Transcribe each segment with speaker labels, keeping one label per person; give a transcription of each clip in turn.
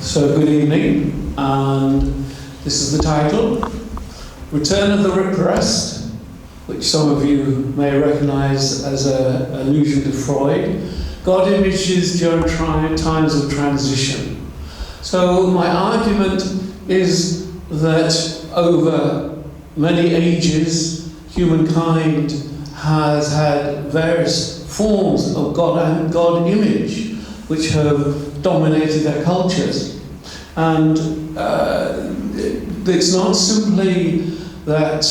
Speaker 1: So good evening, and this is the title, Return of the Repressed, which some of you may recognise as an allusion to Freud. God images during times of transition. So my argument is that over many ages, humankind has had various forms of God and God image which have dominated their cultures. And it's not simply that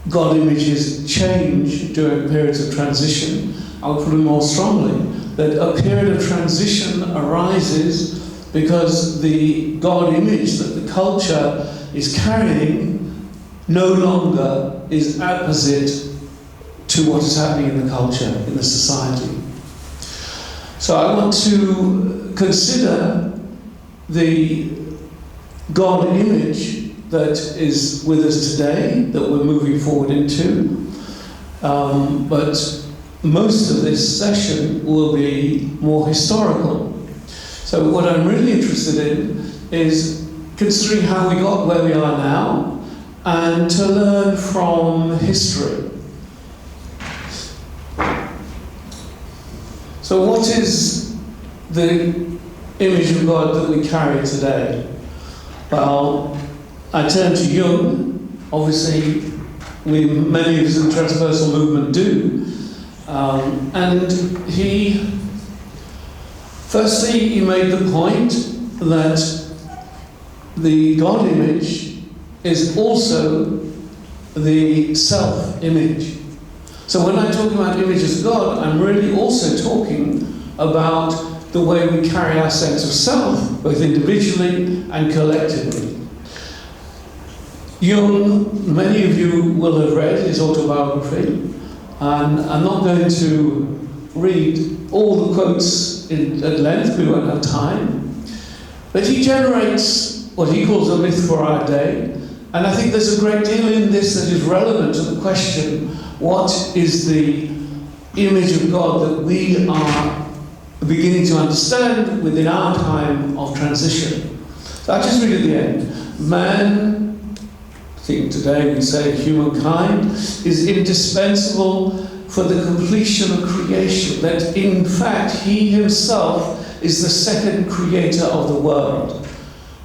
Speaker 1: God images change during periods of transition. I would put it more strongly, that a period of transition arises because the God image that the culture is carrying no longer is opposite to what is happening in the culture, in the society. So I want to consider the God image that is with us today, that we're moving forward into. But most of this session will be more historical. So what I'm really interested in is considering how we got where we are now and to learn from history. So what is the image of God that we carry today? Well, I turn to Jung. Obviously, many of us in the transpersonal movement do. And firstly, he made the point that the God image is also the self-image. So when I talk about images of God, I'm really also talking about the way we carry our sense of self, both individually and collectively. Jung, many of you will have read his autobiography, and I'm not going to read all the quotes at length, we won't have time, but he generates what he calls a myth for our day, and I think there's a great deal in this that is relevant to the question, what is the image of God that we are beginning to understand within our time of transition? So I'll just read at the end. Man, I think today we say humankind, is indispensable for the completion of creation, that in fact he himself is the second creator of the world.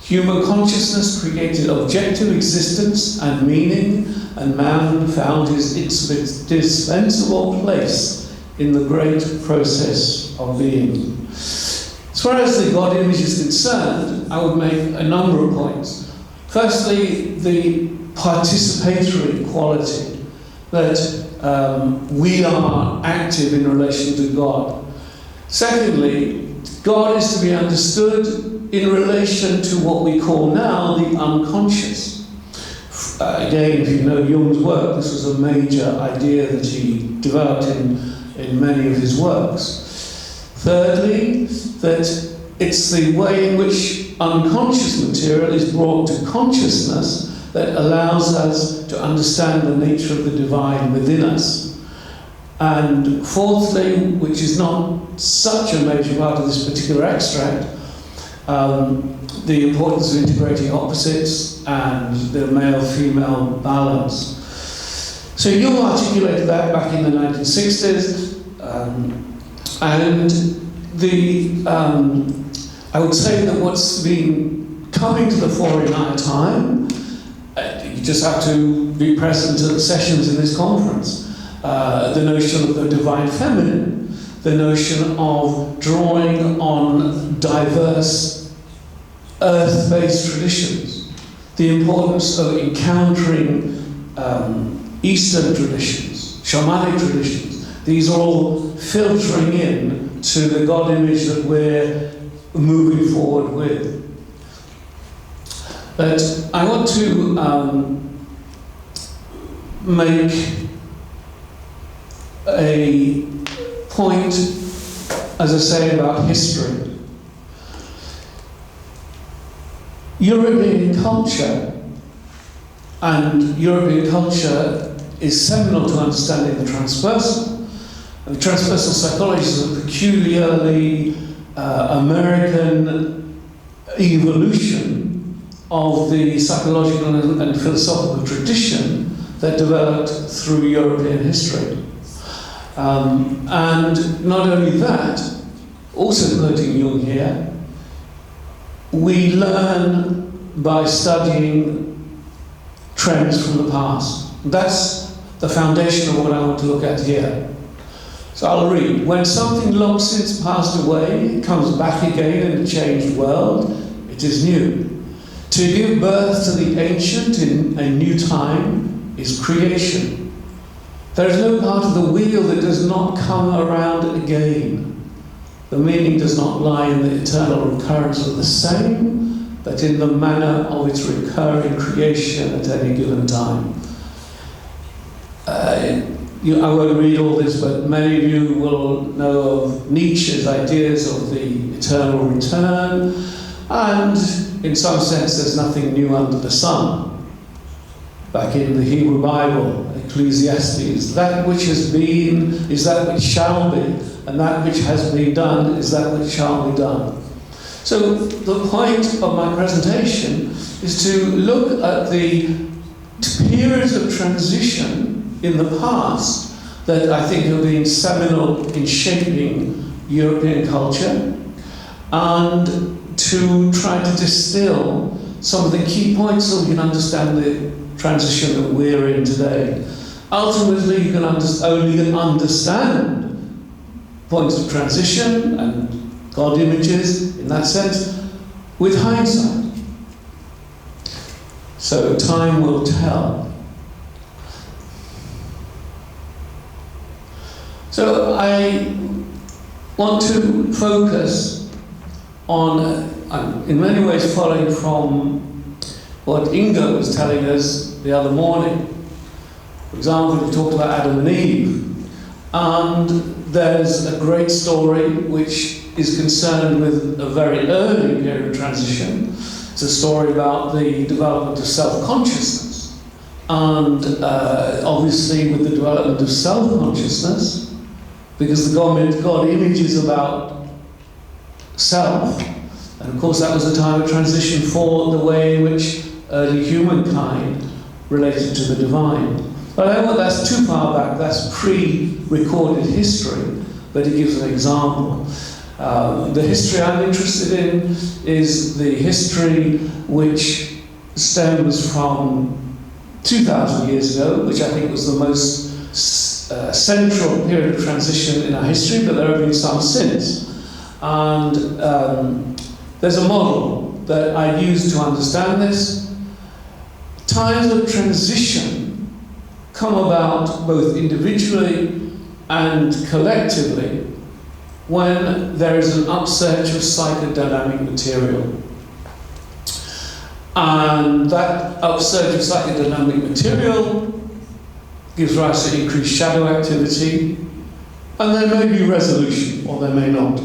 Speaker 1: Human consciousness created objective existence and meaning, and man found his indispensable place in the great process of being. As far as the God image is concerned, I would make a number of points. Firstly, the participatory quality, that we are active in relation to God. Secondly, God is to be understood in relation to what we call now the unconscious. Again, if you know Jung's work, this was a major idea that he developed in many of his works. Thirdly, that it's the way in which unconscious material is brought to consciousness that allows us to understand the nature of the divine within us. And fourthly, which is not such a major part of this particular extract, the importance of integrating opposites and the male-female balance. So Jung articulated that back in the 1960s, and I would say that what's been coming to the fore in our time, you just have to be present at the sessions in this conference, the notion of the divine feminine, the notion of drawing on diverse earth-based traditions, the importance of encountering Eastern traditions, shamanic traditions. These are all filtering in to the God image that we're moving forward with. But I want to make a point, as I say, about history. European culture is seminal to understanding the transpersonal. The transpersonal psychology is a peculiarly American evolution of the psychological and philosophical tradition that developed through European history. And not only that, also quoting Jung here, we learn by studying trends from the past. That's the foundation of what I want to look at here. So I'll read. When something long since passed away comes back again in a changed world, it is new. To give birth to the ancient in a new time is creation. There is no part of the wheel that does not come around again. The meaning does not lie in the eternal recurrence of the same, but in the manner of its recurring creation at any given time. I won't read all this, but many of you will know of Nietzsche's ideas of the eternal return, and in some sense there's nothing new under the sun. Back in the Hebrew Bible, Ecclesiastes, that which has been is that which shall be, and that which has been done is that which shall be done. So the point of my presentation is to look at the periods of transition in the past that I think have been seminal in shaping European culture, and to try to distill some of the key points so we can understand the transition that we're in today. Ultimately, you can only understand points of transition and God images, in that sense, with hindsight. So time will tell. So I want to focus on, in many ways, following from what Inga was telling us the other morning. For example, we talked about Adam and Eve, and there's a great story which is concerned with a very early period of transition. It's a story about the development of self-consciousness. And obviously with the development of self-consciousness, because the God image is about self, and of course that was a time of transition for the way in which early humankind related to the divine. But I don't want that's too far back, that's pre-recorded history, but it gives an example. The history I'm interested in is the history which stems from 2,000 years ago, which I think was the most central period of transition in our history, but there have been some since. And there's a model that I use to understand this. Times of transition come about both individually and collectively when there is an upsurge of psychodynamic material. And that upsurge of psychodynamic material gives rise to increased shadow activity, and there may be resolution, or there may not.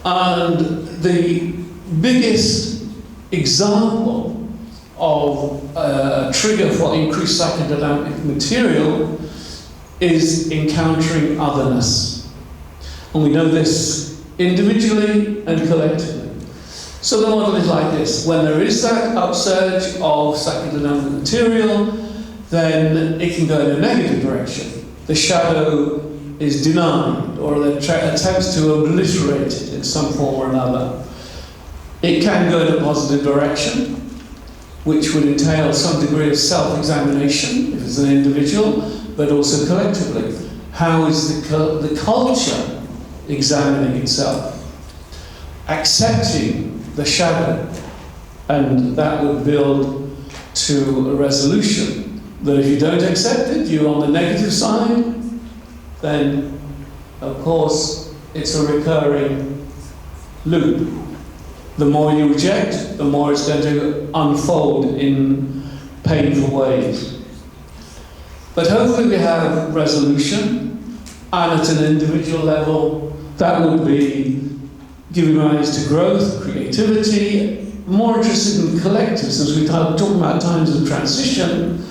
Speaker 1: And the biggest example of a trigger for increased psychodynamic material is encountering otherness. And we know this individually and collectively. So the model is like this. When there is that upsurge of psychodynamic material, then it can go in a negative direction. The shadow is denied, or the attempts to obliterate it in some form or another. It can go in a positive direction, which would entail some degree of self-examination, if it's an individual, but also collectively. How is the culture examining itself? Accepting the shadow, and that would build to a resolution. That if you don't accept it, you're on the negative side, then, of course, it's a recurring loop. The more you reject, the more it's going to unfold in painful ways. But hopefully we have resolution, and at an individual level, that would be giving rise to growth, creativity, more interested in collective, since we're talking about times of transition,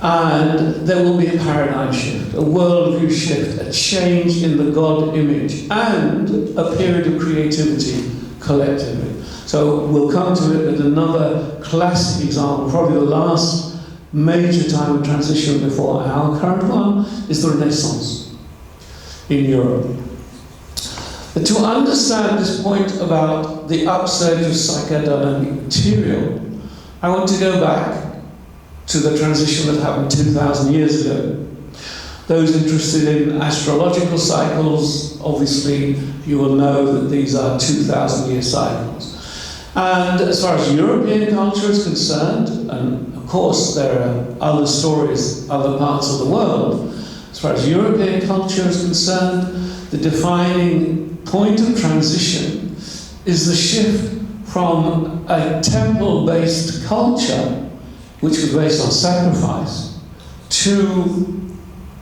Speaker 1: and there will be a paradigm shift, a worldview shift, a change in the God image, and a period of creativity, collectively. So we'll come to it with another classic example, probably the last major time of transition before our current one, is the Renaissance in Europe. But to understand this point about the upsurge of psychodynamic material, I want to go back to the transition that happened 2,000 years ago. Those interested in astrological cycles, obviously you will know that these are 2,000-year cycles. And as far as European culture is concerned, and of course there are other stories, other parts of the world, as far as European culture is concerned, the defining point of transition is the shift from a temple-based culture, which was based on sacrifice, to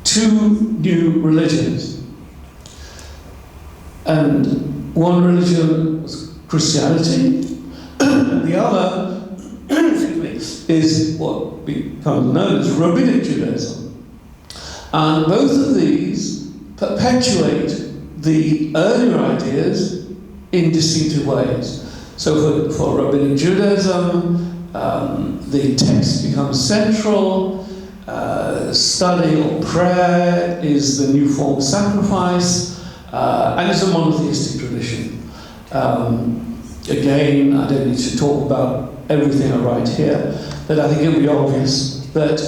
Speaker 1: two new religions. And one religion was Christianity, the other is what becomes known as Rabbinic Judaism. And both of these perpetuate the earlier ideas in distinctive ways. So for Rabbinic Judaism, the text becomes central, study or prayer is the new form of sacrifice, and it's a monotheistic tradition. Again, I don't need to talk about everything I write here, but I think it will be obvious that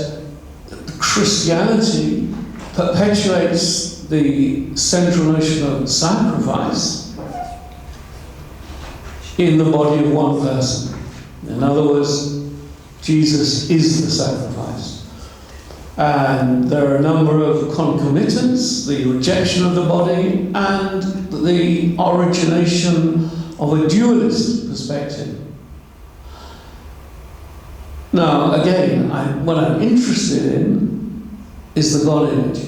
Speaker 1: Christianity perpetuates the central notion of sacrifice in the body of one person. In other words, Jesus is the sacrifice. And there are a number of concomitants, the rejection of the body and the origination of a dualist perspective. Now, again, what I'm interested in is the God image.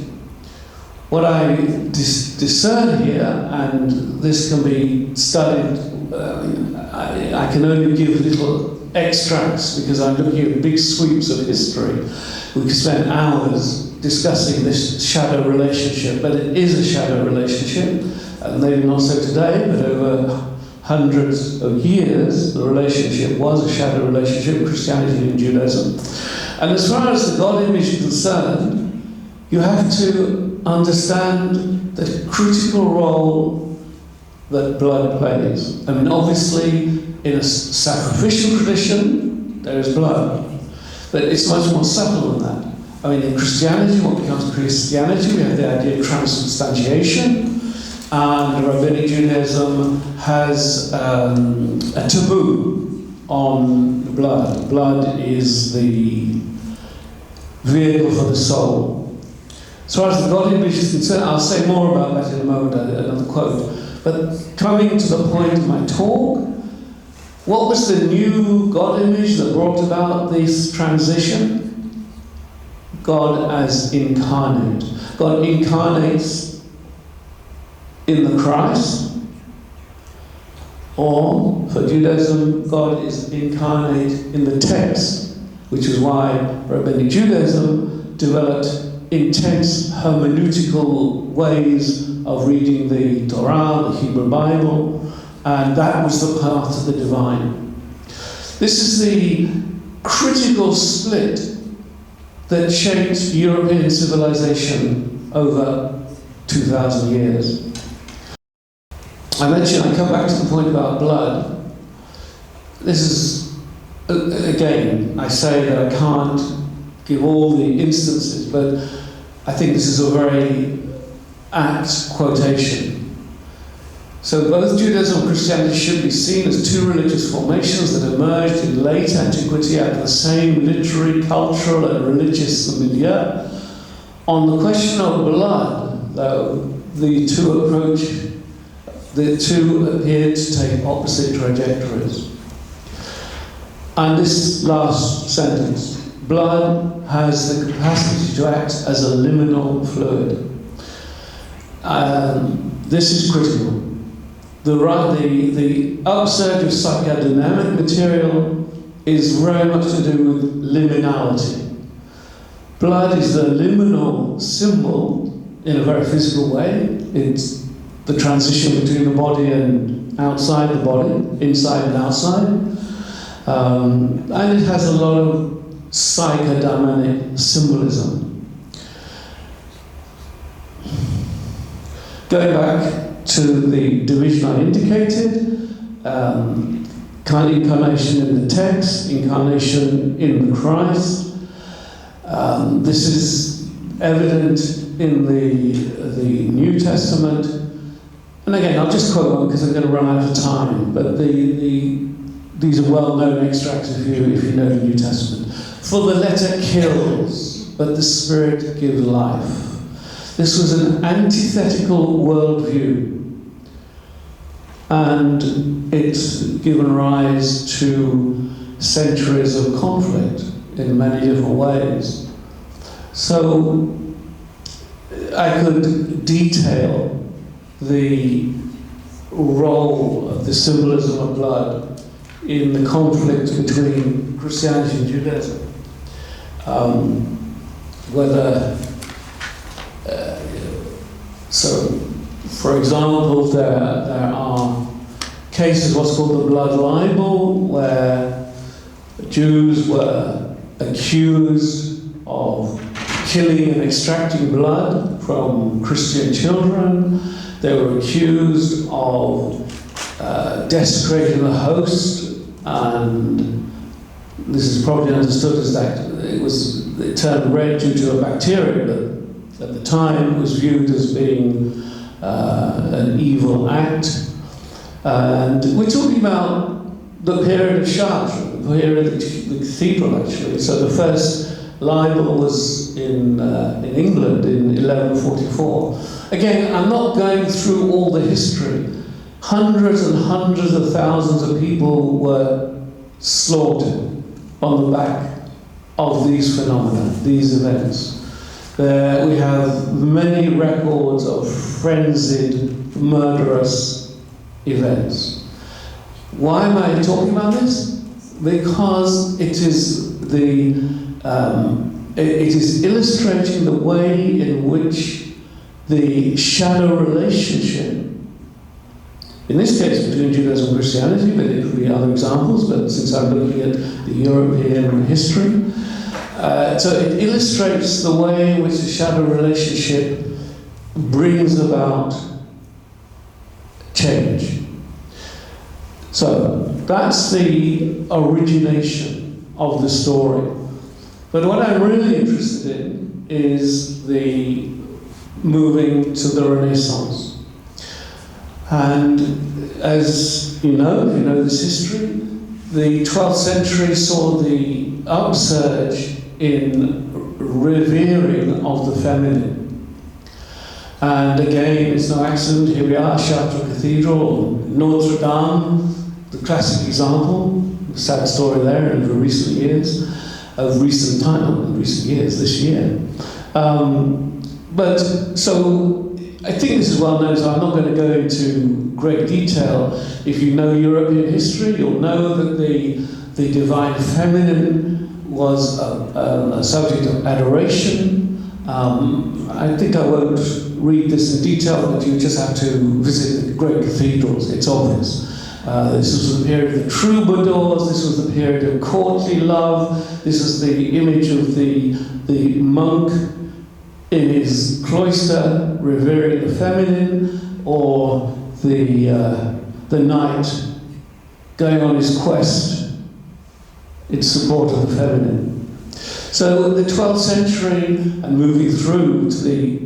Speaker 1: What I discern here, and this can be studied, I can only give little extracts because I'm looking at big sweeps of history. We could spend hours discussing this shadow relationship, but it is a shadow relationship, and maybe not so today, but over hundreds of years, the relationship was a shadow relationship, Christianity and Judaism. And as far as the God image is concerned, you have to understand the critical role that blood plays. I mean, obviously, in a sacrificial tradition, there is blood. But it's much more subtle than that. I mean, in Christianity, what becomes Christianity, we have the idea of transubstantiation, and Rabbinic Judaism has a taboo on blood. Blood is the vehicle for the soul. As far as the God image is concerned, I'll say more about that in a moment, another quote. But coming to the point of my talk, what was the new God image that brought about this transition? God as incarnate. God incarnates in the Christ, or for Judaism, God is incarnate in the text, which is why Rabbinic Judaism developed intense hermeneutical ways of reading the Torah, the Hebrew Bible, and that was the path to the divine. This is the critical split that shaped European civilization over 2,000 years. I mentioned, I come back to the point about blood. This is, again, I say that I can't give all the instances, but I think this is a very apt quotation. So both Judaism and Christianity should be seen as two religious formations that emerged in late antiquity out of the same literary, cultural, and religious milieu. On the question of blood, though, the two appeared to take opposite trajectories. And this last sentence, blood has the capacity to act as a liminal fluid. This is critical. The upsurge of psychodynamic material is very much to do with liminality. Blood is the liminal symbol in a very physical way. It's the transition between the body and outside the body, inside and outside. And it has a lot of psychodynamic symbolism. Going back to the division I indicated, incarnation in the text, incarnation in the Christ. This is evident in the New Testament. And again, I'll just quote one because I'm going to run out of time, but these are well-known extracts if you know the New Testament. For the letter kills, but the Spirit gives life. This was an antithetical worldview, and it's given rise to centuries of conflict in many different ways. So I could detail the role of the symbolism of blood in the conflict between Christianity and Judaism. So, for example, there are cases, what's called the blood libel, where Jews were accused of killing and extracting blood from Christian children. They were accused of desecrating the host, and this is probably understood as that it turned red due to a bacteria, but at the time it was viewed as being an evil act. And we're talking about the period of Chartres, the period of the cathedral actually. So the first libel was in England in 1144. Again, I'm not going through all the history. Hundreds and hundreds of thousands of people were slaughtered on the back of these phenomena, these events. There we have many records of frenzied, murderous events. Why am I talking about this? Because it is illustrating the way in which the shadow relationship, in this case between Judaism and Christianity, but there could be other examples, but since I'm looking at the European history, so it illustrates the way in which the shadow relationship brings about change. So that's the origination of the story. But what I'm really interested in is the moving to the Renaissance. And as you know, if you know this history, the 12th century saw the upsurge in revering of the feminine. And again, it's no accident, here we are, Chartres Cathedral, Notre Dame, the classic example, sad story there over recent years, this year. But so I think this is well known, so I'm not going to go into great detail. If you know European history, you'll know that the divine feminine was a subject of adoration. I think I won't read this in detail, but you just have to visit the great cathedrals, it's obvious. This was the period of the troubadours, this was the period of courtly love, this was the image of the monk in his cloister revering the feminine, or the knight going on his quest in support of the feminine. So the 12th century and moving through to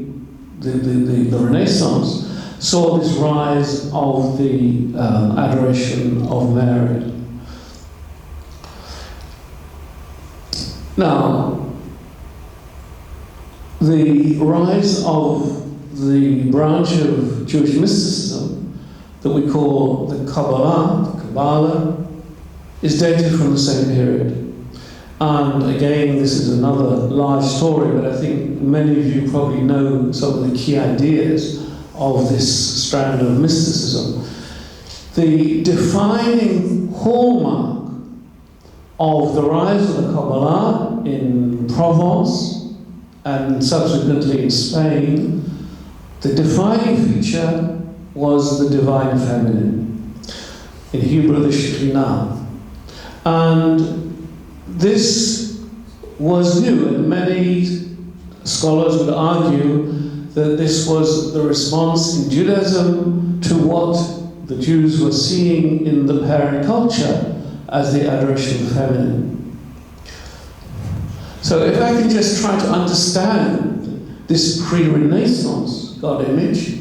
Speaker 1: the Renaissance saw this rise of the adoration of Mary. Now, the rise of the branch of Jewish mysticism that we call the Kabbalah, is dated from the same period. And again, this is another large story, but I think many of you probably know some of the key ideas of this strand of mysticism. The defining hallmark of the rise of the Kabbalah in Provence and subsequently in Spain, the defining feature was the divine feminine. In Hebrew, the Shekhinah. And this was new, and many scholars would argue that this was the response in Judaism to what the Jews were seeing in the parent culture as the adoration of the feminine. So if I can just try to understand this pre-Renaissance God image,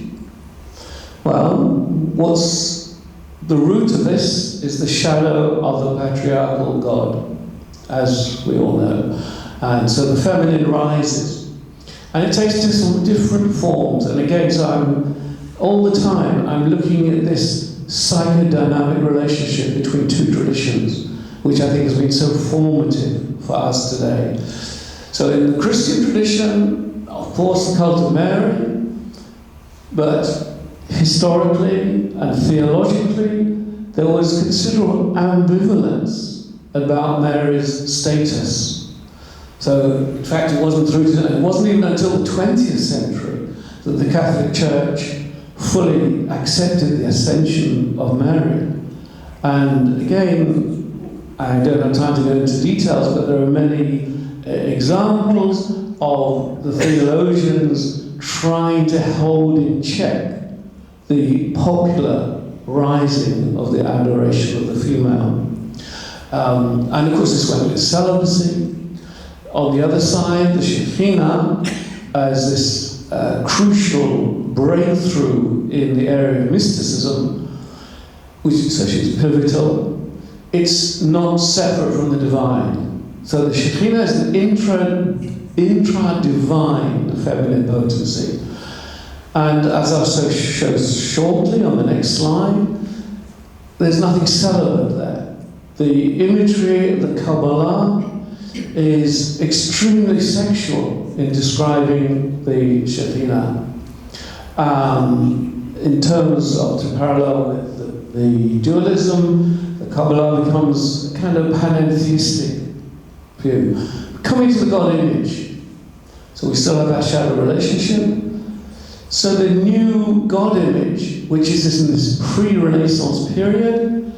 Speaker 1: well, what's the root of this is the shadow of the patriarchal God, as we all know. And so the feminine rises. And it takes different forms. And again, so all the time, I'm looking at this psychodynamic relationship between two traditions, which I think has been so formative for us today. So in the Christian tradition, of course, the cult of Mary, but historically and theologically, there was considerable ambivalence about Mary's status. So, in fact, it wasn't even until the 20th century that the Catholic Church fully accepted the ascension of Mary. And again, I don't have time to go into details, but there are many examples of the theologians trying to hold in check the popular rising of the adoration of the female. And of course, this went with celibacy. On the other side, the Shekhinah as this crucial breakthrough in the area of mysticism, which is pivotal. It's not separate from the divine. So the Shekhinah is the intra-divine feminine potency. And as I'll show shortly on the next slide, there's nothing celibate there. The imagery of the Kabbalah is extremely sexual in describing the Shekhinah. In terms of, to parallel with the dualism, the Kabbalah becomes a kind of panentheistic view. Coming to the God image, so we still have that shadow relationship. So the new God image, which is in this pre-Renaissance period,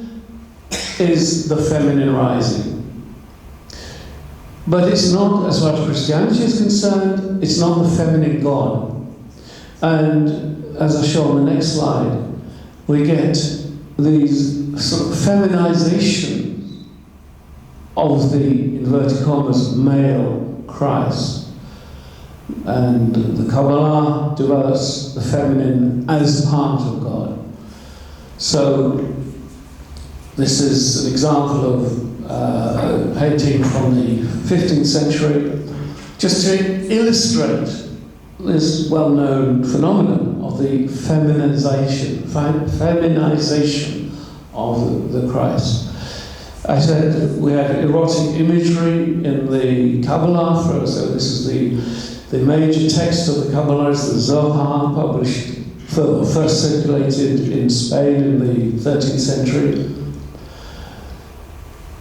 Speaker 1: is the feminine rising. But it's not, as far as Christianity is concerned, it's not the feminine God. And as I show on the next slide, we get these sort of feminizations of the, inverted commas, male Christ. And the Kabbalah develops the feminine as part of God. So this is an example of a painting from the 15th century, just to illustrate this well-known phenomenon of the feminization of the Christ. I said we had erotic imagery in the Kabbalah, so this is the major text of the Kabbalah is the Zohar, published, first circulated in Spain in the 13th century.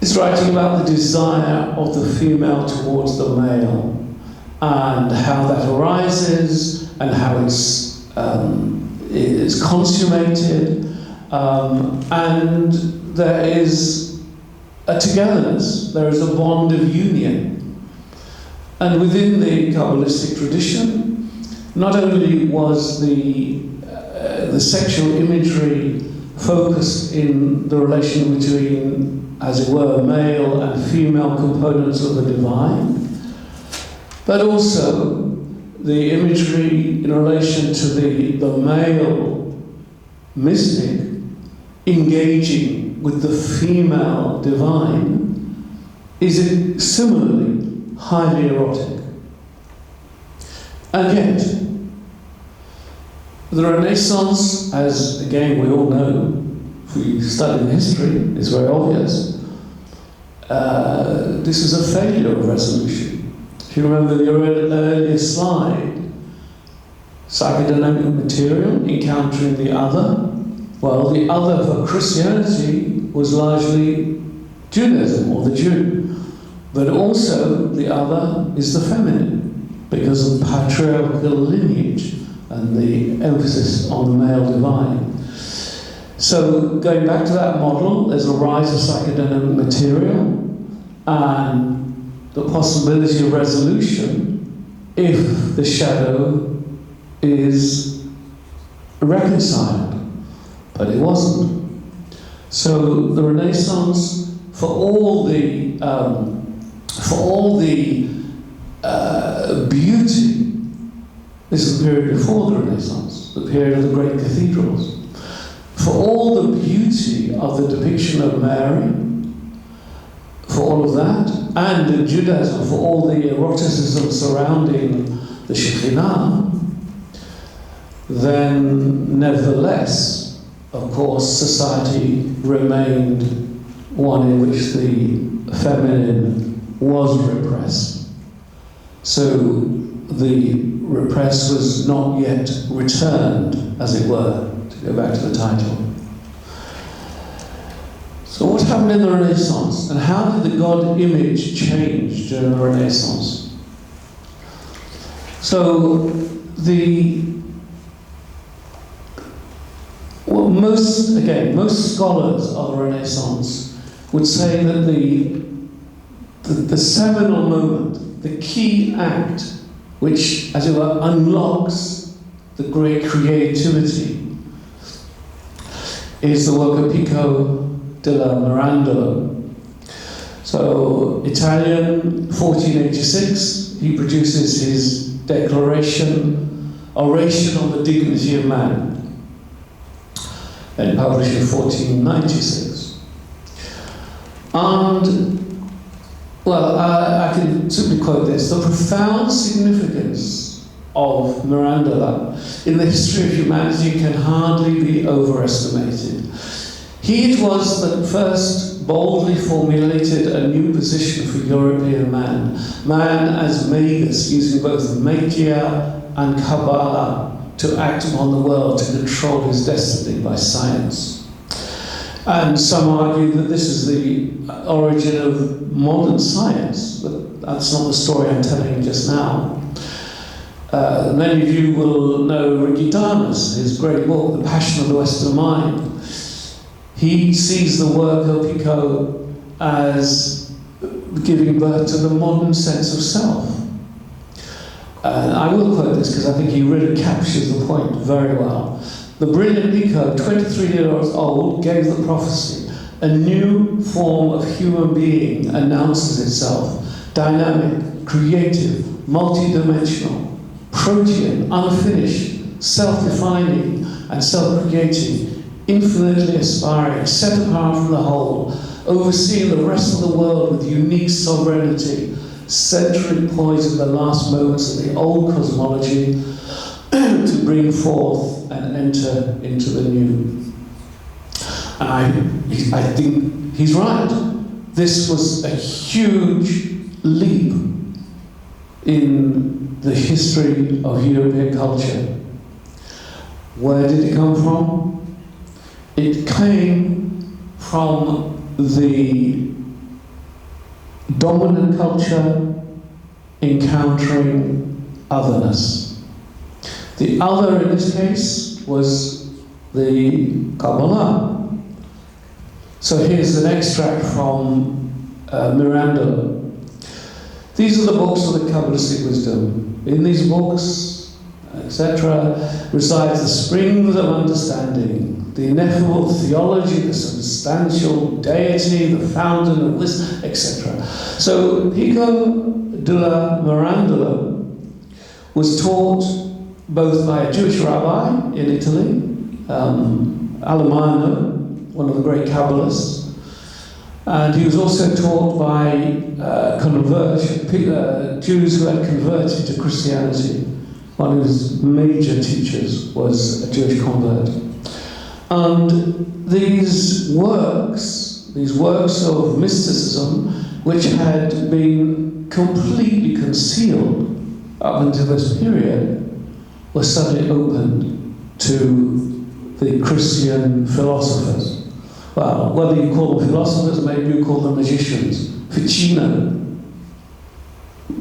Speaker 1: It's writing about the desire of the female towards the male and how that arises and how it is consummated, and there is a togetherness, there is a bond of union. And within the Kabbalistic tradition, not only was the sexual imagery focused in the relation between, as it were, male and female components of the divine, but also the imagery in relation to the male mystic engaging with the female divine is similarly highly erotic. And yet, the Renaissance, as again we all know, if we study the history, it's very obvious, this is a failure of resolution. If you remember the earlier slide, psychodynamic material encountering the other, well, the other for Christianity was largely Judaism, or the Jew. But also, the other is the feminine, because of the patriarchal lineage and the emphasis on the male divine. So going back to that model, there's a rise of psychedelic material and the possibility of resolution if the shadow is reconciled, but it wasn't. So the Renaissance, for all the beauty, this is the period before the Renaissance, the period of the great cathedrals. For all the beauty of the depiction of Mary, for all of that, and in Judaism, for all the eroticism surrounding the Shekhinah, then nevertheless, of course, society remained one in which the feminine was repressed. So the repressed was not yet returned, as it were, to go back to the title. So what happened in the Renaissance, and how did the God image change during the Renaissance? So most scholars of the Renaissance would say that the seminal moment, the key act, which, as it were, unlocks the great creativity, is the work of Pico della Mirandola. So, Italian, 1486, he produces his Declaration, Oration on the Dignity of Man, and published in 1496. And, well, I can simply quote this: the profound significance of Mirandola in the history of humanity can hardly be overestimated. He it was that first boldly formulated a new position for European man as magus, using both magia and Kabbalah to act upon the world, to control his destiny by science. And some argue that this is the origin of modern science, but that's not the story I'm telling you just now. Many of you will know Rigidanus, his great book, The Passion of the Western Mind. He sees the work of Pico as giving birth to the modern sense of self. I will quote this because I think he really captures the point very well. The brilliant Pico, 23 years old, gave the prophecy. A new form of human being announces itself. Dynamic, creative, multidimensional, protean, unfinished, self-defining and self-creating, infinitely aspiring, set apart from the whole, overseeing the rest of the world with unique sovereignty, centering poised in the last moments of the old cosmology to bring forth and enter into the new. And I think he's right. This was a huge leap in the history of European culture. Where did it come from? It came from the dominant culture encountering otherness. The other in this case was the Kabbalah. So here's an extract from Mirandola. These are the books of the Kabbalistic wisdom. In these books, etc., resides the springs of understanding, the ineffable theology, the substantial deity, the fountain of wisdom, etc. So Pico della Mirandola was taught both by a Jewish rabbi in Italy, Alemanno, one of the great Kabbalists, and he was also taught by Jews who had converted to Christianity. One of his major teachers was a Jewish convert. And these works of mysticism, which had been completely concealed up until this period, were suddenly opened to the Christian philosophers. Well, whether you call them philosophers, maybe you call them magicians. Ficino,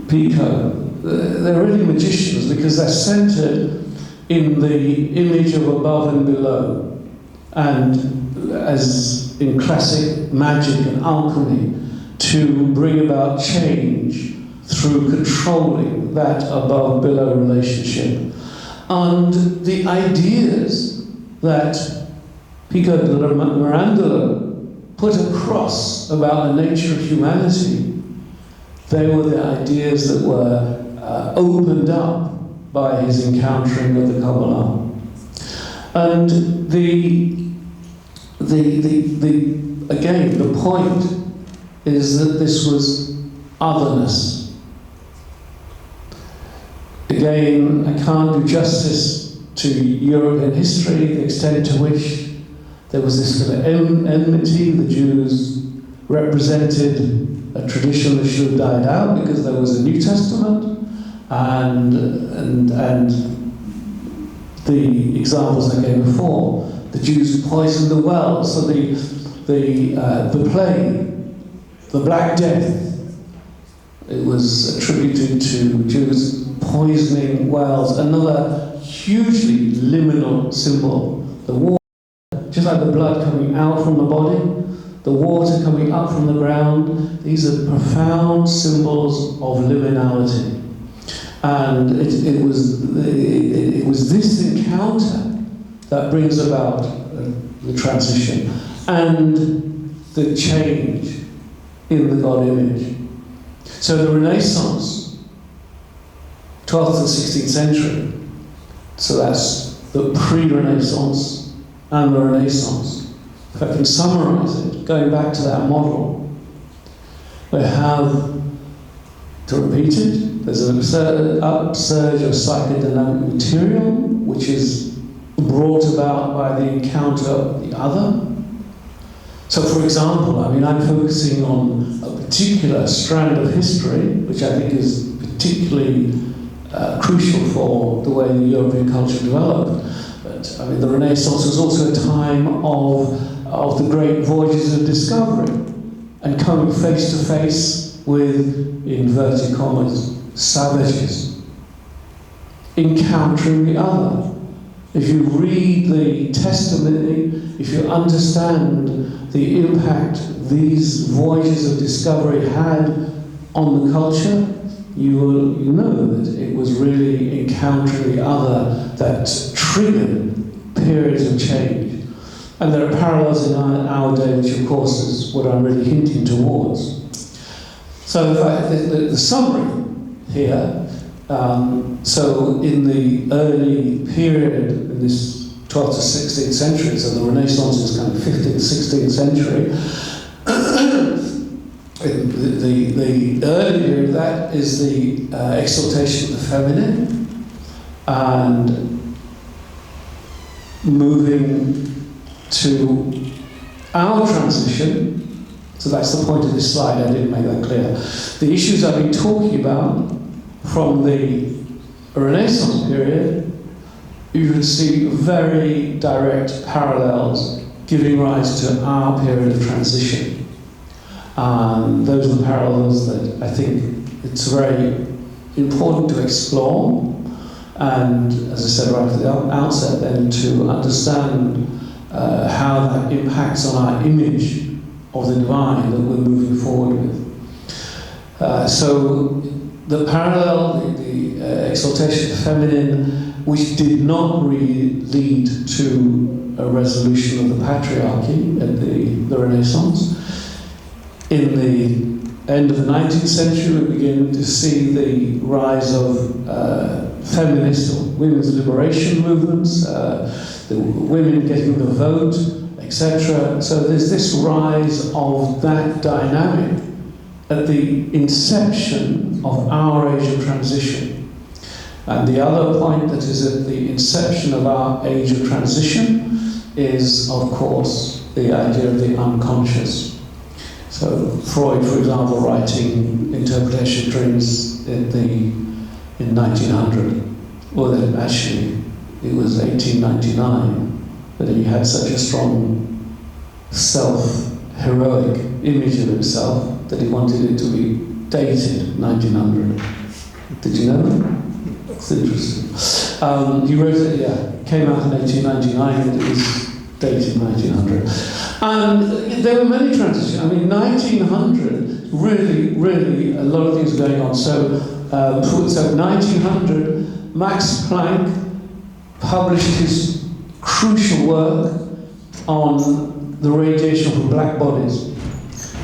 Speaker 1: Pico, they're really magicians because they're centered in the image of above and below. and as in classic magic and alchemy, to bring about change through controlling that above-below relationship. And the ideas that Pico de Mirandola put across about the nature of humanity, they were the ideas that were opened up by his encountering of the Kabbalah. And again, the point is that this was otherness. Again, I can't do justice to European history, the extent to which there was this kind of enmity. The Jews represented a tradition that should have died out because there was a New Testament, and the examples I gave before, the Jews poisoned the well, so the plague, the Black Death, it was attributed to Jews poisoning wells. Another hugely liminal symbol, the water, just like the blood coming out from the body, the water coming up from the ground. These are profound symbols of liminality. And it was this encounter that brings about the transition and the change in the God image. So the Renaissance, 12th and 16th century, so that's the pre-Renaissance and the Renaissance. If I can summarize it, going back to that model, we have, to repeat it, there's an upsurge of psychodynamic material, which is brought about by the encounter of the other. So, for example, I'm focusing on a particular strand of history, which I think is particularly crucial for the way the European culture developed. But the Renaissance was also a time of the great voyages of discovery and coming face to face with, inverted commas, savages, encountering the other. If you read the testimony, if you understand the impact these voyages of discovery had on the culture, you know that it was really encountering the other that triggered periods of change. And there are parallels in our day, which of course is what I'm really hinting towards. So the summary here, so in the early period, in this 12th to 16th century, so the Renaissance is kind of 15th, 16th century, the early period of that is the exaltation of the feminine, and moving to our transition. So that's the point of this slide, I didn't make that clear. The issues I've been talking about from the Renaissance period, you can see very direct parallels giving rise to our period of transition. Those are the parallels that I think it's very important to explore, and as I said right at the outset, then to understand how that impacts on our image of the divine that we're moving forward with. So the parallel, the exaltation of the feminine, which did not really lead to a resolution of the patriarchy at the Renaissance. In the end of the 19th century, we begin to see the rise of feminist or women's liberation movements, the women getting the vote, etc. So there's this rise of that dynamic at the inception of our age of transition. And the other point that is at the inception of our age of transition is, of course, the idea of the unconscious. So Freud, for example, writing Interpretation of Dreams in 1900, well then actually it was 1899, but he had such a strong self-heroic image of himself that he wanted it to be dated 1900. Did you know that? It's interesting. He wrote it, came out in 1899, and it was dated 1900. And there were many transitions. I mean, 1900, really, a lot of things were going on. So 1900, Max Planck published his crucial work on the radiation from black bodies.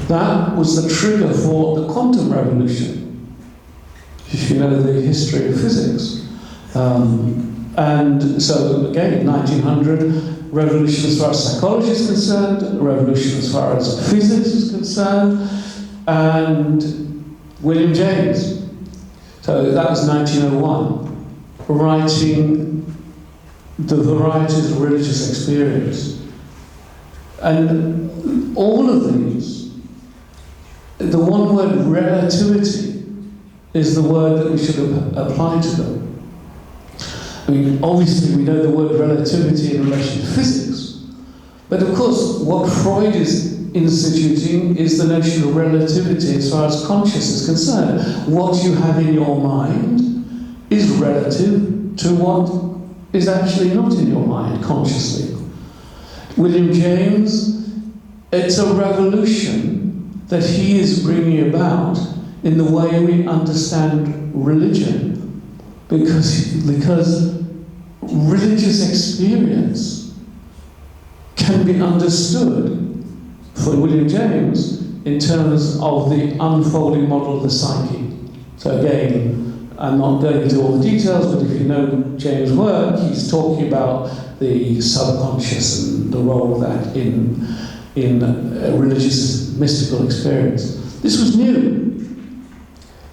Speaker 1: That was the trigger for the quantum revolution, if you know the history of physics. And so, again, 1900, revolution as far as psychology is concerned, revolution as far as physics is concerned, and William James. So that was 1901, writing the varieties of religious experience. And all of these, the one word relativity is the word that we should apply to them. I mean, obviously we know the word relativity in relation to physics, but of course what Freud is instituting is the notion of relativity as far as consciousness is concerned. What you have in your mind is relative to what is actually not in your mind consciously. William James, it's a revolution that he is bringing about in the way we understand religion. Because religious experience can be understood for William James in terms of the unfolding model of the psyche. So again, I'm not going into all the details, but if you know James' work, he's talking about the subconscious and the role of that in religious mystical experience. This was new,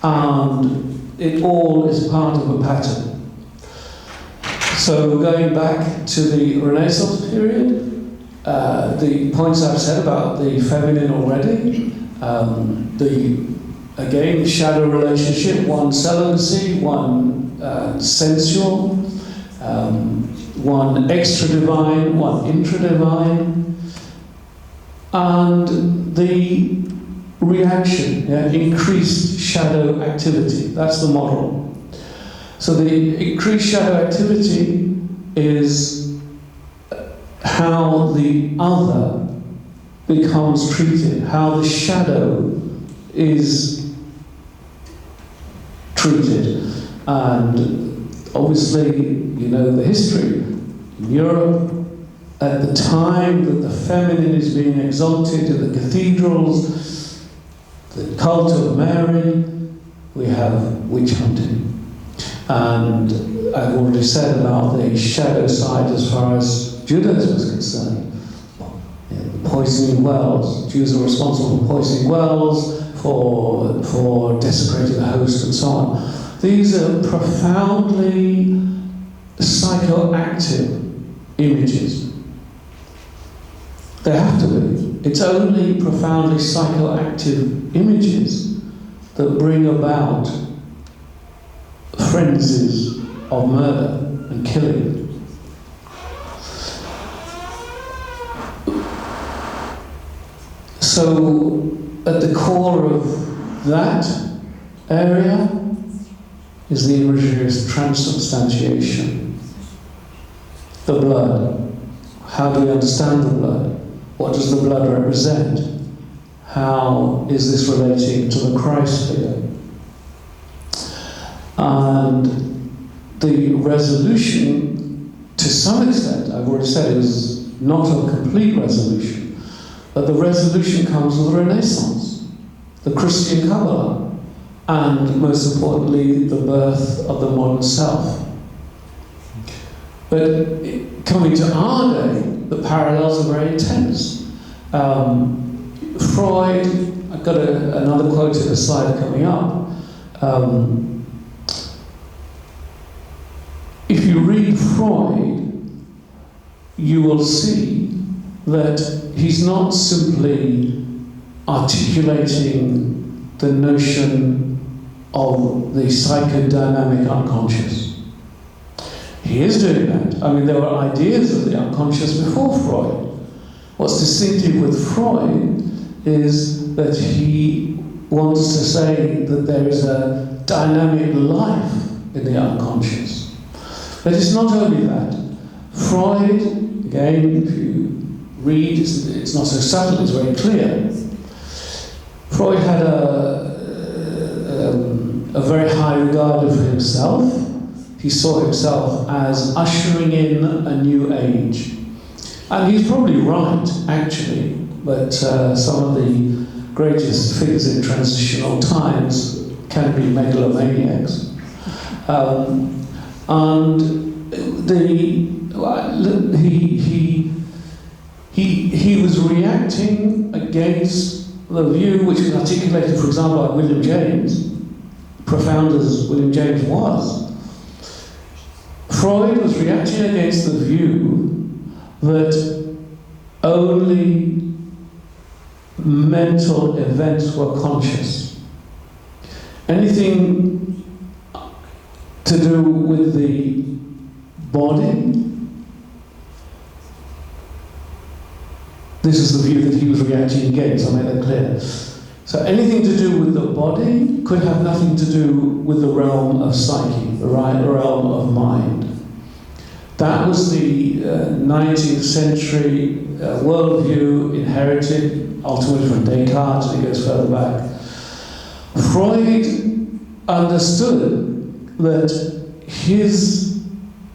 Speaker 1: and it all is part of a pattern. So going back to the Renaissance period, the points I've said about the feminine already, again, shadow relationship, one celibacy, one sensual, one extra-divine, one intra-divine, and the reaction, increased shadow activity. That's the model. So the increased shadow activity is how the other becomes treated, how the shadow is treated. And obviously, you know the history. In Europe, at the time that the feminine is being exalted in the cathedrals, the cult of Mary, we have witch hunting. And I've already said about the shadow side as far as Judaism is concerned. Poisoning wells. Jews are responsible for poisoning wells, for desecrating the host, and so on. These are profoundly psychoactive images. They have to be. It's only profoundly psychoactive images that bring about frenzies of murder and killing. So, at the core of that area is the imagery of transubstantiation. The blood. How do we understand the blood? What does the blood represent? How is this relating to the Christ figure? And the resolution, to some extent, I've already said, is not a complete resolution, but the resolution comes with the Renaissance, the Christian Kabbalah, and most importantly, the birth of the modern self. But coming to our day, the parallels are very intense. Freud, I've got another quote in the slide coming up. If you read Freud, you will see that he's not simply articulating the notion of the psychodynamic unconscious. He is doing that. I mean, there were ideas of the unconscious before Freud. What's distinctive with Freud is that he wants to say that there is a dynamic life in the unconscious. But it's not only that. Freud again, if you read, it's not so subtle, it's very clear. Freud had a very high regard for himself. He saw himself as ushering in a new age. And he's probably right, actually, but some of the greatest figures in transitional times can be megalomaniacs. And he was reacting against the view which was articulated, for example, by William James, profound as William James was. Freud was reacting against the view that only mental events were conscious. Anything to do with the body, this is the view that he was reacting against, I made that clear. So anything to do with the body could have nothing to do with the realm of psyche, the realm of mind. That was the 19th century worldview inherited ultimately from Descartes, and it goes further back. Freud understood that his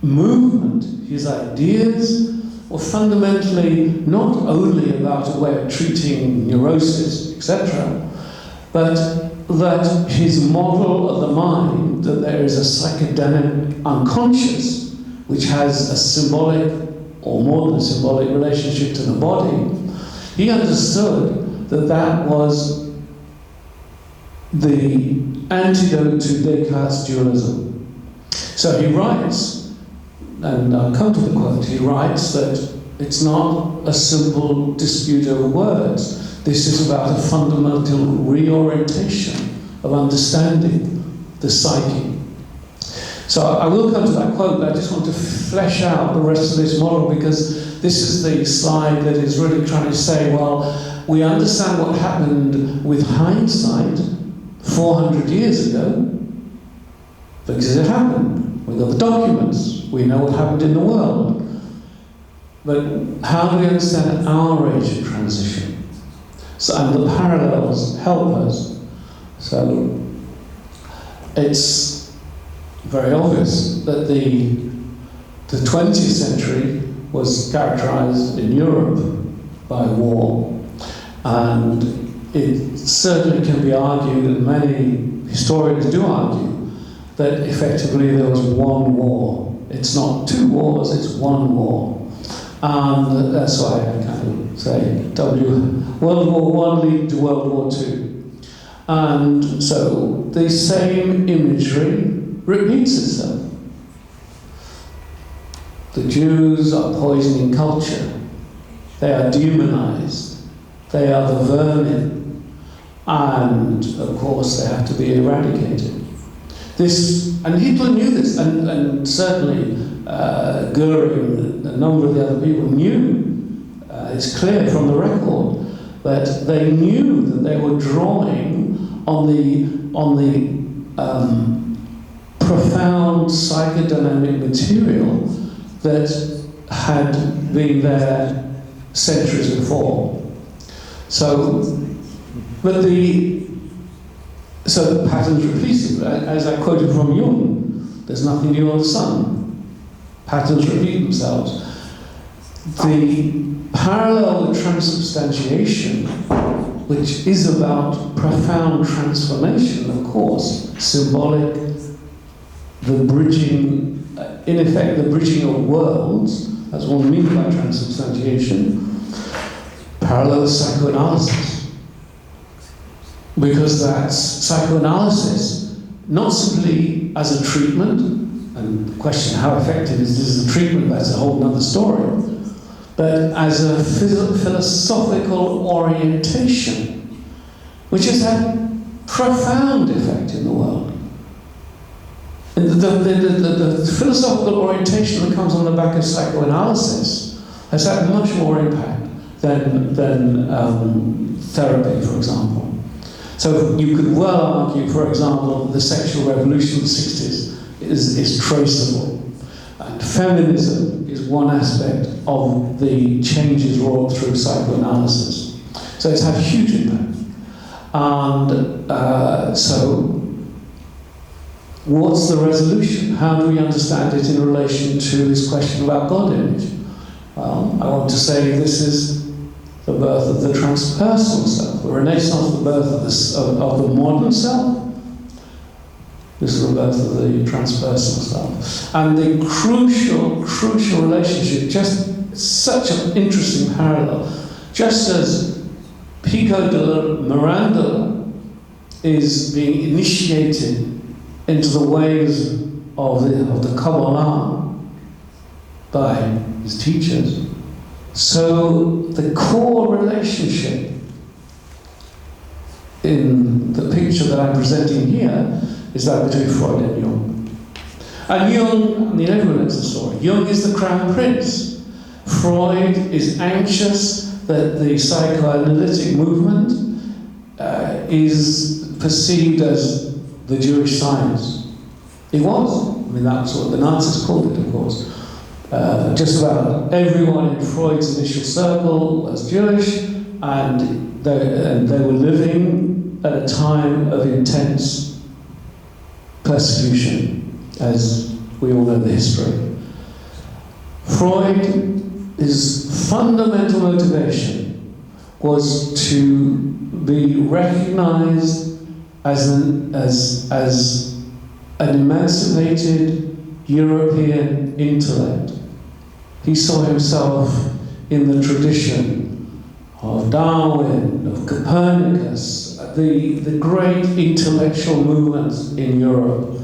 Speaker 1: movement, his ideas, were fundamentally not only about a way of treating neurosis, etc., but that his model of the mind, that there is a psychedelic unconscious which has a symbolic or more than a symbolic relationship to the body, he understood that that was the antidote to Descartes' dualism. So he writes, and I'll come to the quote, he writes that it's not a simple dispute over words. This is about a fundamental reorientation of understanding the psyche. So I will come to that quote, but I just want to flesh out the rest of this model, because this is the slide that is really trying to say, well, we understand what happened with hindsight 400 years ago, because it happened. We've got the documents, we know what happened in the world. But how do we understand our age of transition? So, and the parallels help us. So it's very obvious that the 20th century was characterized in Europe by war. And it certainly can be argued, and many historians do argue, that effectively there was one war. It's not two wars, it's one war. And that's why I kind of say World War I leading to World War II. And so the same imagery repeats itself. The Jews are poisoning culture. They are demonized. They are the vermin. And, of course, they have to be eradicated. And Hitler knew this, and certainly Goering, a number of the other people knew, it's clear from the record, that they knew that they were drawing on the profound psychodynamic material that had been there centuries before. So the patterns repeat, as I quoted from Jung, there's nothing new on the sun. Patterns repeat themselves. The parallel with transubstantiation, which is about profound transformation, of course, symbolic, the bridging, in effect, the bridging of worlds, that's what we mean by transubstantiation, parallel psychoanalysis. Because that's psychoanalysis, not simply as a treatment, and the question how effective is this as a treatment, that's a whole other story, but as a philosophical orientation, which has had profound effect in the world. And the philosophical orientation that comes on the back of psychoanalysis has had much more impact than therapy, for example. So you could well argue, for example, the sexual revolution of the 60s is traceable. And feminism is one aspect of the changes wrought through psychoanalysis. So it's had huge impact. And so what's the resolution? How do we understand it in relation to this question about God image? Well, I want to say this is the birth of the transpersonal self, the Renaissance, the birth of the modern self. This is the birth of the transpersonal self. And the crucial relationship, just such an interesting parallel, just as Pico della Mirandola is being initiated into the ways of the Kabbalah by his teachers, so the core relationship in the picture that I'm presenting here is that between Freud and Jung. And Jung, I mean, everyone knows the story. Jung is the crown prince. Freud is anxious that the psychoanalytic movement is perceived as the Jewish science. It was. I mean, that's what the Nazis called it, of course. Just about everyone in Freud's initial circle was Jewish, and they were living at a time of intense persecution, as we all know the history. His fundamental motivation was to be recognized as an emancipated European intellect. He saw himself in the tradition of Darwin, of Copernicus, the great intellectual movements in Europe.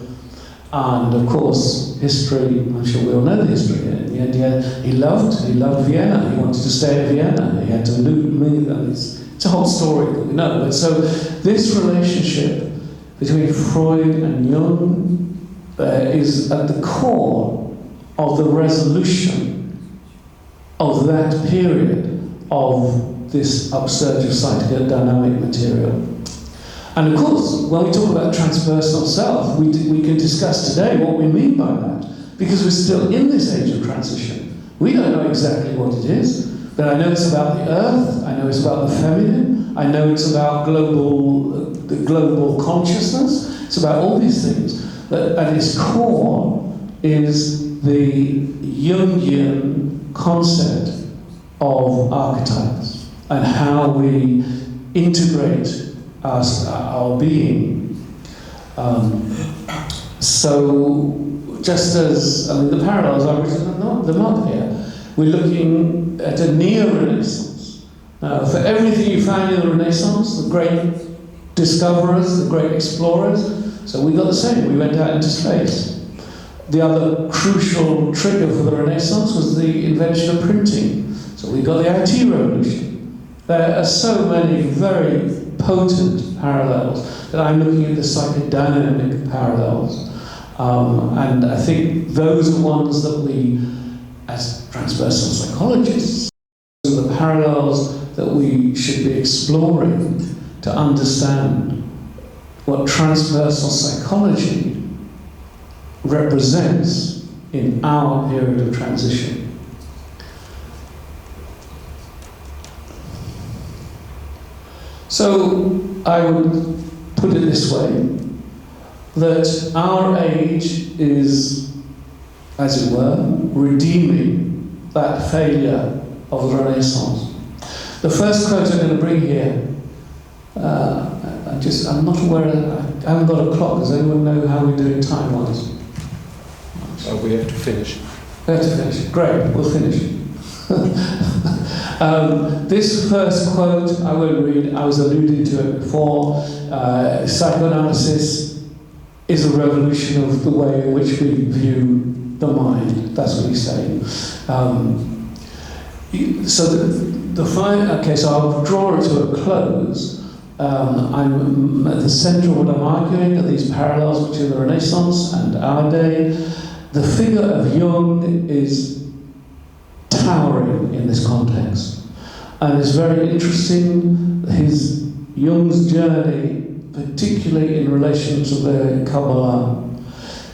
Speaker 1: And of course, history, I'm sure we all know the history. In the end, he loved Vienna. He wanted to stay in Vienna. He had to move. It's a whole story that we know. But so this relationship between Freud and Jung is at the core of the resolution of that period of this upsurge of psychodynamic material. And of course, when we talk about transpersonal self, we can discuss today what we mean by that, because we're still in this age of transition. We don't know exactly what it is, but I know it's about the earth, I know it's about the feminine, I know it's about the global consciousness, it's about all these things. But at its core is the Jungian concept of archetypes and how we integrate our being. So, just as, I mean, the parallels are they're not here. We're looking at a neo-Renaissance. For everything you found in the Renaissance, the great discoverers, the great explorers, so we got the same. We went out into space. The other crucial trigger for the Renaissance was the invention of printing. So we got the IT revolution. There are so many very potent parallels that I'm looking at the psychodynamic parallels. And I think those are ones that we, as transpersonal psychologists, those are the parallels that we should be exploring to understand what transpersonal psychology represents in our period of transition. So I would put it this way, that our age is, as it were, redeeming that failure of the Renaissance. The first quote I'm going to bring here, I'm not aware, I haven't got a clock. Does anyone know how we're doing time-wise?
Speaker 2: We have to finish.
Speaker 1: We have to finish. Great, we'll finish. This first quote I won't read, I was alluding to it before. Psychoanalysis is a revolution of the way in which we view the mind. That's what he's saying. So I'll draw it to a close. I'm at the centre of what I'm arguing are these parallels between the Renaissance and our day. The figure of Jung is towering in this context, and it's very interesting. Jung's journey, particularly in relation to the Kabbalah.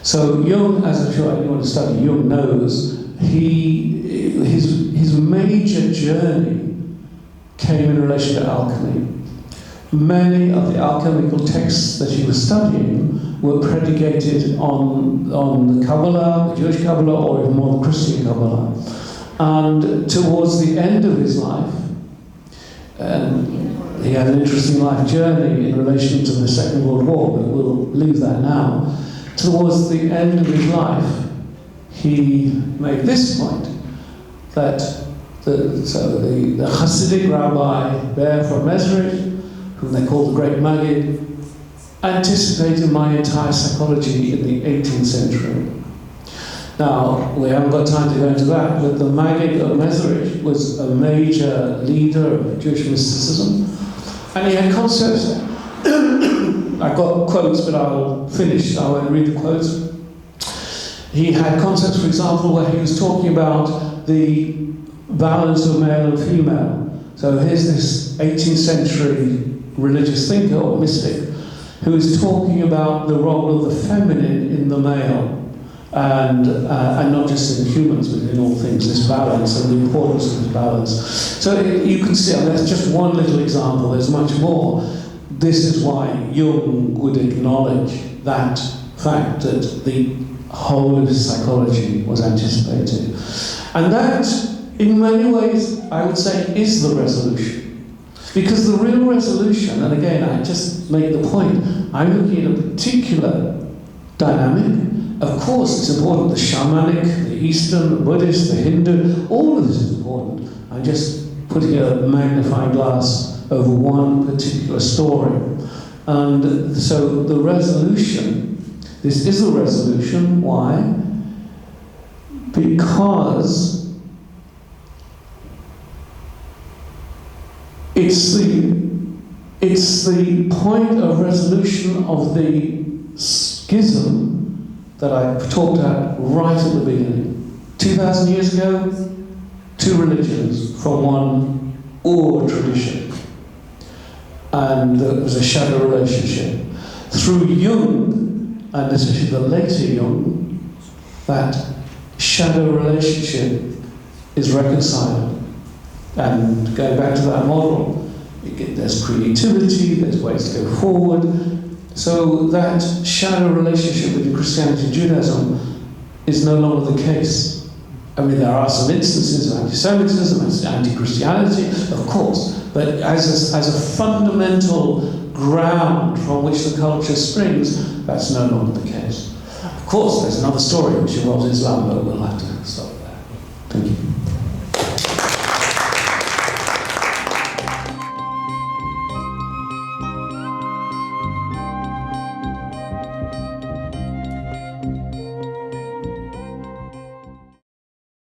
Speaker 1: So Jung, as I'm sure anyone who studied Jung knows, his major journey came in relation to alchemy. Many of the alchemical texts that he was studying were predicated on the Kabbalah, the Jewish Kabbalah, or even more the Christian Kabbalah. And towards the end of his life, he had an interesting life journey in relation to the Second World War, but we'll leave that now. Towards the end of his life, he made this point, that the Hasidic rabbi Ber from Mezrich, whom they called the Great Maggid, anticipated my entire psychology in the 18th century. Now, we haven't got time to go into that, but the Maggid of Mezrich was a major leader of Jewish mysticism, and he had concepts. I've got quotes, but I'll finish. I won't read the quotes. He had concepts, for example, where he was talking about the balance of male and female. So here's this 18th century religious thinker or mystic who is talking about the role of the feminine in the male. And not just in humans, but in all things, this balance and the importance of this balance. So you can see, that's just one little example, there's much more. This is why Jung would acknowledge that fact, that the whole of his psychology was anticipated. And that, in many ways, I would say, is the resolution. Because the real resolution, and again, I just make the point, I'm looking at a particular dynamic. Of course, it's important, the shamanic, the Eastern, the Buddhist, the Hindu, all of this is important. I'm just putting a magnifying glass over one particular story. And so the resolution, this is the resolution, why? Because it's the point of resolution of the schism that I talked about right at the beginning. 2,000 years ago, two religions from one Ur tradition. And there was a shadow relationship. Through Jung, and especially the later Jung, that shadow relationship is reconciled. And going back to that model, there's creativity, there's ways to go forward. So that shadow relationship between Christianity and Judaism is no longer the case. I mean, there are some instances of anti-Semitism, anti-Christianity, of course, but as a fundamental ground from which the culture springs, that's no longer the case. Of course, there's another story which involves Islam, but we'll have to stop there. Thank you.